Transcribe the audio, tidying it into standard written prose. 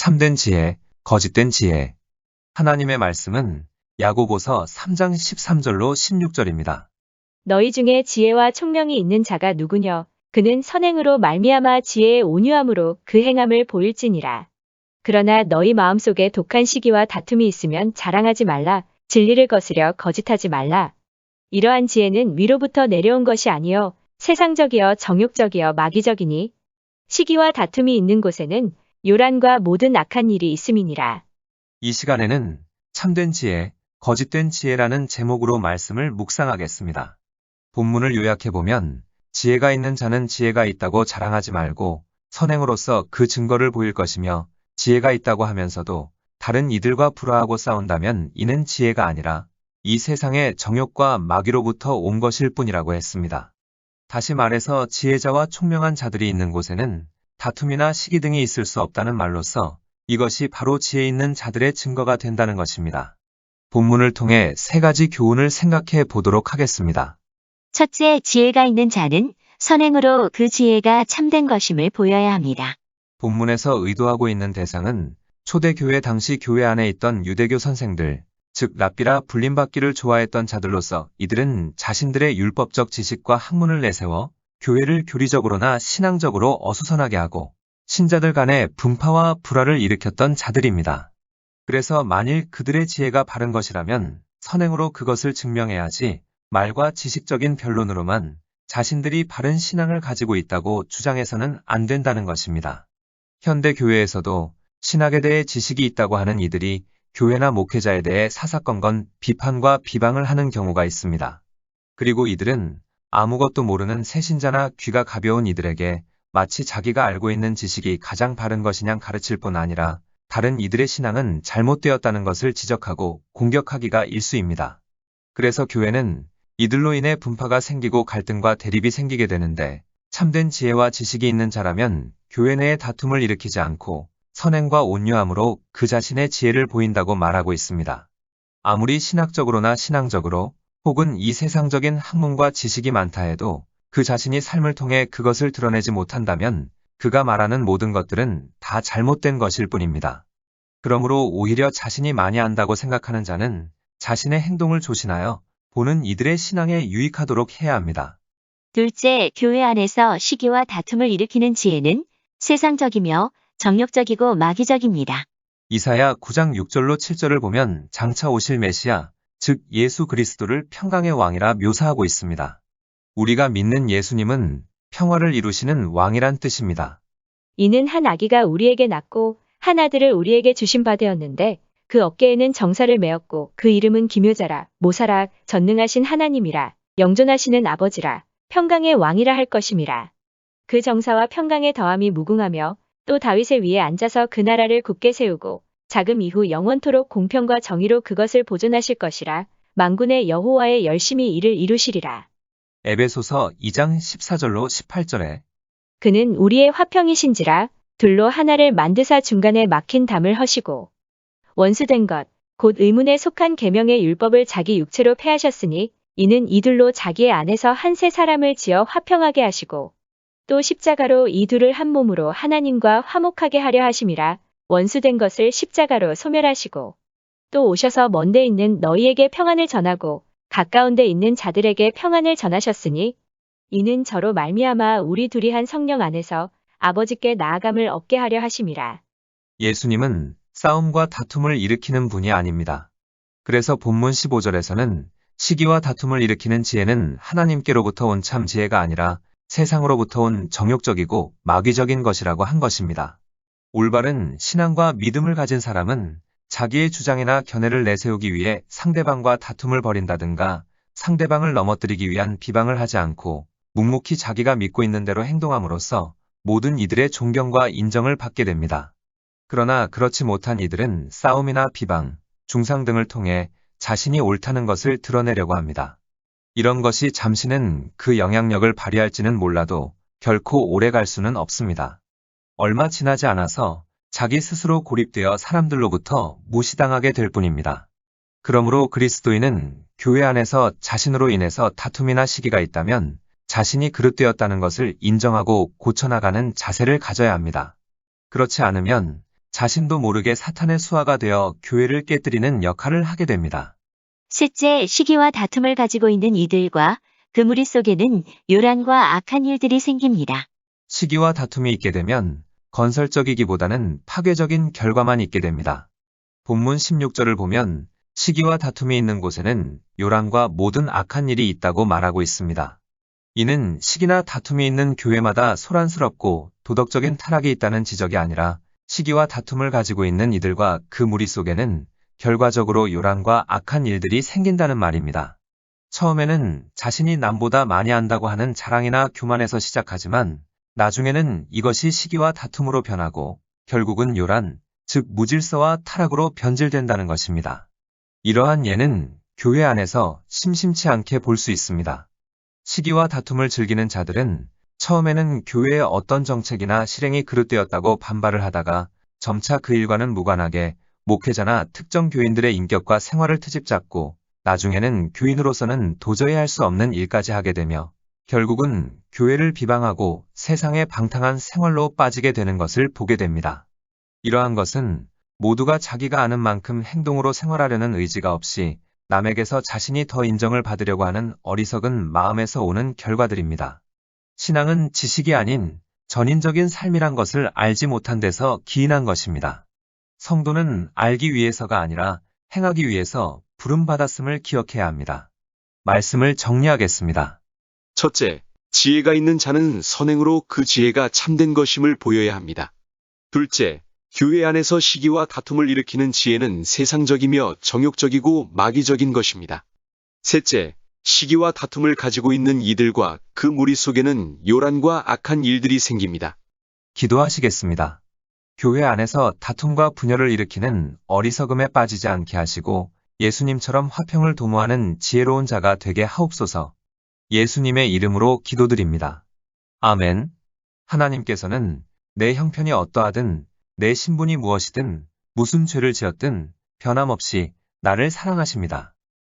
참된 지혜, 거짓된 지혜. 하나님의 말씀은 야고보서 3장 13절로 16절입니다. 너희 중에 지혜와 총명이 있는 자가 누구냐? 그는 선행으로 말미암아 지혜의 온유함으로 그 행함을 보일지니라. 그러나 너희 마음속에 독한 시기와 다툼이 있으면 자랑하지 말라. 진리를 거스려 거짓하지 말라. 이러한 지혜는 위로부터 내려온 것이 아니요 세상적이여 정욕적이여 마귀적이니 시기와 다툼이 있는 곳에는 요란과 모든 악한 일이 있음이니라. 이 시간에는 참된 지혜, 거짓된 지혜라는 제목으로 말씀을 묵상하겠습니다. 본문을 요약해보면 지혜가 있는 자는 지혜가 있다고 자랑하지 말고 선행으로서 그 증거를 보일 것이며 지혜가 있다고 하면서도 다른 이들과 불화하고 싸운다면 이는 지혜가 아니라 이 세상의 정욕과 마귀로부터 온 것일 뿐이라고 했습니다. 다시 말해서 지혜자와 총명한 자들이 있는 곳에는 다툼이나 시기 등이 있을 수 없다는 말로서 이것이 바로 지혜 있는 자들의 증거가 된다는 것입니다. 본문을 통해 세 가지 교훈을 생각해 보도록 하겠습니다. 첫째, 지혜가 있는 자는 선행으로 그 지혜가 참된 것임을 보여야 합니다. 본문에서 의도하고 있는 대상은 초대교회 당시 교회 안에 있던 유대교 선생들, 즉 랍비라 불림받기를 좋아했던 자들로서 이들은 자신들의 율법적 지식과 학문을 내세워 교회를 교리적으로나 신앙적으로 어수선하게 하고 신자들 간의 분파와 불화를 일으켰던 자들입니다. 그래서 만일 그들의 지혜가 바른 것이라면 선행으로 그것을 증명해야지 말과 지식적인 변론으로만 자신들이 바른 신앙을 가지고 있다고 주장해서는 안 된다는 것입니다. 현대 교회에서도 신학에 대해 지식이 있다고 하는 이들이 교회나 목회자에 대해 사사건건 비판과 비방을 하는 경우가 있습니다. 그리고 이들은 아무것도 모르는 새신자나 귀가 가벼운 이들에게 마치 자기가 알고 있는 지식이 가장 바른 것이냐 가르칠 뿐 아니라 다른 이들의 신앙은 잘못되었다는 것을 지적하고 공격하기가 일쑤입니다. 그래서 교회는 이들로 인해 분파가 생기고 갈등과 대립이 생기게 되는데 참된 지혜와 지식이 있는 자라면 교회 내에 다툼을 일으키지 않고 선행과 온유함으로 그 자신의 지혜를 보인다고 말하고 있습니다. 아무리 신학적으로나 신앙적으로 혹은 이 세상적인 학문과 지식이 많다 해도 그 자신이 삶을 통해 그것을 드러내지 못한다면 그가 말하는 모든 것들은 다 잘못된 것일 뿐입니다. 그러므로 오히려 자신이 많이 안다고 생각하는 자는 자신의 행동을 조심하여 보는 이들의 신앙에 유익하도록 해야 합니다. 둘째, 교회 안에서 시기와 다툼을 일으키는 지혜는 세상적이며 정욕적이고 마귀적입니다. 이사야 9장 6절로 7절을 보면 장차 오실 메시아, 즉 예수 그리스도를 평강의 왕이라 묘사하고 있습니다. 우리가 믿는 예수님은 평화를 이루시는 왕이란 뜻입니다. 이는 한 아기가 우리에게 낳고 한 아들을 우리에게 주신 바 되었는데 그 어깨에는 정사를 메었고 그 이름은 기묘자라 모사라 전능하신 하나님이라 영존하시는 아버지라 평강의 왕이라 할 것임이라. 그 정사와 평강의 더함이 무궁하며 또 다윗의 위에 앉아서 그 나라를 굳게 세우고 자금 이후 영원토록 공평과 정의로 그것을 보존하실 것이라. 만군의 여호와의 열심히 이를 이루시리라. 에베소서 2장 14절로 18절에 그는 우리의 화평이신지라 둘로 하나를 만드사 중간에 막힌 담을 허시고 원수된 것 곧 의문에 속한 계명의 율법을 자기 육체로 패하셨으니 이는 이둘로 자기의 안에서 한 새 사람을 지어 화평하게 하시고 또 십자가로 이 둘을 한 몸으로 하나님과 화목하게 하려 하심이라. 원수된 것을 십자가로 소멸하시고 또 오셔서 먼데 있는 너희에게 평안을 전하고 가까운 데 있는 자들에게 평안을 전하셨으니 이는 저로 말미암아 우리 둘이 한 성령 안에서 아버지께 나아감을 얻게 하려 하심이라. 예수님은 싸움과 다툼을 일으키는 분이 아닙니다. 그래서 본문 15절에서는 시기와 다툼을 일으키는 지혜는 하나님께로부터 온 참 지혜가 아니라 세상으로부터 온 정욕적이고 마귀적인 것이라고 한 것입니다. 올바른 신앙과 믿음을 가진 사람은 자기의 주장이나 견해를 내세우기 위해 상대방과 다툼을 벌인다든가 상대방을 넘어뜨리기 위한 비방을 하지 않고 묵묵히 자기가 믿고 있는 대로 행동함으로써 모든 이들의 존경과 인정을 받게 됩니다. 그러나 그렇지 못한 이들은 싸움이나 비방, 중상 등을 통해 자신이 옳다는 것을 드러내려고 합니다. 이런 것이 잠시는 그 영향력을 발휘할지는 몰라도 결코 오래 갈 수는 없습니다. 얼마 지나지 않아서 자기 스스로 고립되어 사람들로부터 무시당하게 될 뿐입니다. 그러므로 그리스도인은 교회 안에서 자신으로 인해서 다툼이나 시기가 있다면 자신이 그릇되었다는 것을 인정하고 고쳐나가는 자세를 가져야 합니다. 그렇지 않으면 자신도 모르게 사탄의 수하가 되어 교회를 깨뜨리는 역할을 하게 됩니다. 셋째, 시기와 다툼을 가지고 있는 이들과 그 무리 속에는 요란과 악한 일들이 생깁니다. 시기와 다툼이 있게 되면 건설적이기보다는 파괴적인 결과만 있게 됩니다. 본문 16절을 보면 시기와 다툼이 있는 곳에는 요란과 모든 악한 일이 있다고 말하고 있습니다. 이는 시기나 다툼이 있는 교회마다 소란스럽고 도덕적인 타락이 있다는 지적이 아니라 시기와 다툼을 가지고 있는 이들과 그 무리 속에는 결과적으로 요란과 악한 일들이 생긴다는 말입니다. 처음에는 자신이 남보다 많이 안다고 하는 자랑이나 교만에서 시작하지만 나중에는 이것이 시기와 다툼으로 변하고 결국은 요란, 즉 무질서와 타락으로 변질된다는 것입니다. 이러한 예는 교회 안에서 심심치 않게 볼 수 있습니다. 시기와 다툼을 즐기는 자들은 처음에는 교회의 어떤 정책이나 실행이 그릇되었다고 반발을 하다가 점차 그 일과는 무관하게 목회자나 특정 교인들의 인격과 생활을 트집잡고 나중에는 교인으로서는 도저히 할 수 없는 일까지 하게 되며 결국은 교회를 비방하고 세상의 방탕한 생활로 빠지게 되는 것을 보게 됩니다. 이러한 것은 모두가 자기가 아는 만큼 행동으로 생활하려는 의지가 없이 남에게서 자신이 더 인정을 받으려고 하는 어리석은 마음에서 오는 결과들입니다. 신앙은 지식이 아닌 전인적인 삶이란 것을 알지 못한 데서 기인한 것입니다. 성도는 알기 위해서가 아니라 행하기 위해서 부름받았음을 기억해야 합니다. 말씀을 정리하겠습니다. 첫째, 지혜가 있는 자는 선행으로 그 지혜가 참된 것임을 보여야 합니다. 둘째, 교회 안에서 시기와 다툼을 일으키는 지혜는 세상적이며 정욕적이고 마귀적인 것입니다. 셋째, 시기와 다툼을 가지고 있는 이들과 그 무리 속에는 요란과 악한 일들이 생깁니다. 기도하시겠습니다. 교회 안에서 다툼과 분열을 일으키는 어리석음에 빠지지 않게 하시고 예수님처럼 화평을 도모하는 지혜로운 자가 되게 하옵소서. 예수님의 이름으로 기도드립니다. 아멘. 하나님께서는 내 형편이 어떠하든 내 신분이 무엇이든 무슨 죄를 지었든 변함없이 나를 사랑하십니다.